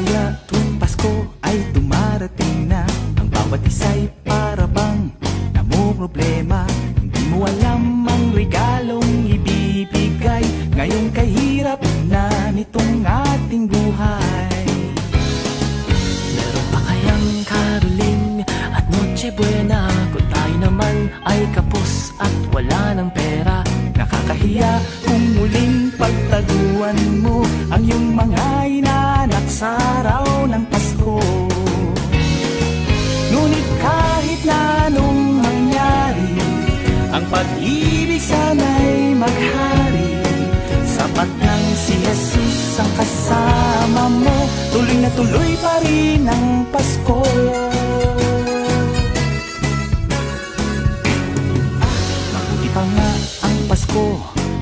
Kaya tuwing Pasko ay dumarating na, ang bawat isa'y para bang namumroblema. Hindi mo alam ang regalong ibibigay ngayong kahirap na nitong ating buhay. Meron pa kayang caroling at Noche Buena kung tayo naman ay kapos at wala ng pera? Nakakahiya kung muling pagtaguan mo ang iyong mga inaanak sa araw ng Pasko. Ngunit kahit na anong mangyari, ang pag-ibig sana'y maghari. Sapat nang si Jesus ang kasama mo, tuloy na tuloy pa rin ang Pasko. Mabuti pa nga ang Pasko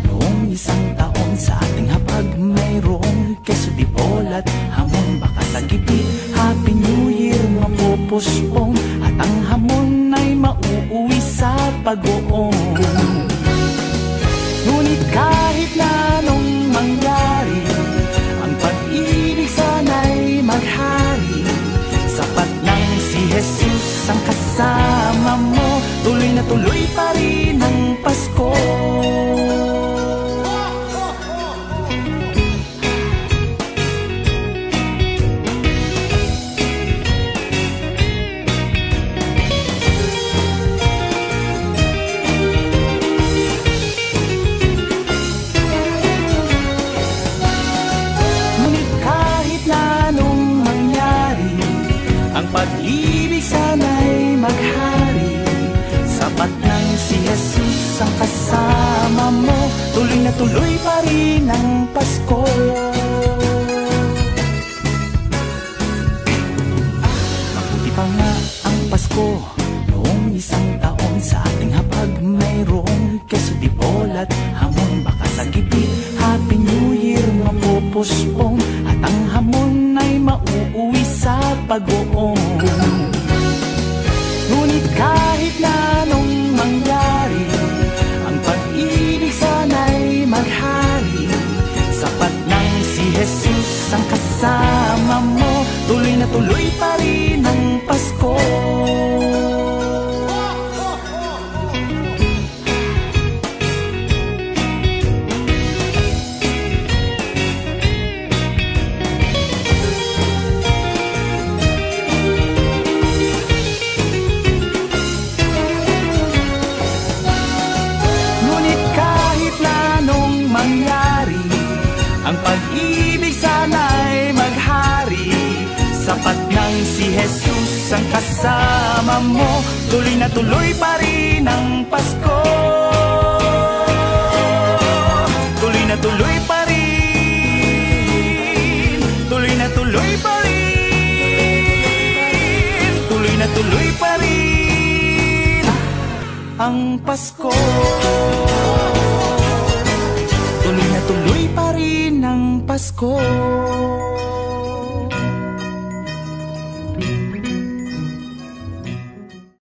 noong isang taon, sa ating hapag mayroong keso di bolat hamon. Baka sa gipit Happy New Year mapupuspong at ang hamon ay mauuwi sa pag-uong. Ngunit kahit na anong mangyari, ang pag-ibig sana'y maghari. Sapat nang si Jesus ang kasama mo, tuloy na tuloy pa rin ang Pasko. Pag-ibig sana'y maghari. Sapat nang si Jesus ang kasama mo, tuloy na tuloy pa rin ang Pasko. Mabuti pa nga ang Pasko noong isang taon, sa ating hapag mayroong keso di bolat hamon. Baka sa gipit Happy New Year mapupuspong at ang hamon ay mauuwi sa pag-uong. Ngunit kahit na anong mangyari, ang pag-ibig sana'y maghari. Sapat nang si Jesus ang kasama mo, tuloy na tuloy pa rin ang Pasko. Ang pag-ibig sana'y maghari. Sapat nang si Jesus ang kasama mo, tuloy na tuloy pa rin ang Pasko. Tuloy na tuloy pa rin, tuloy na tuloy pa rin, tuloy na tuloy pa rin ang Pasko. Tuloy na tuloy pa rin ang Pasko.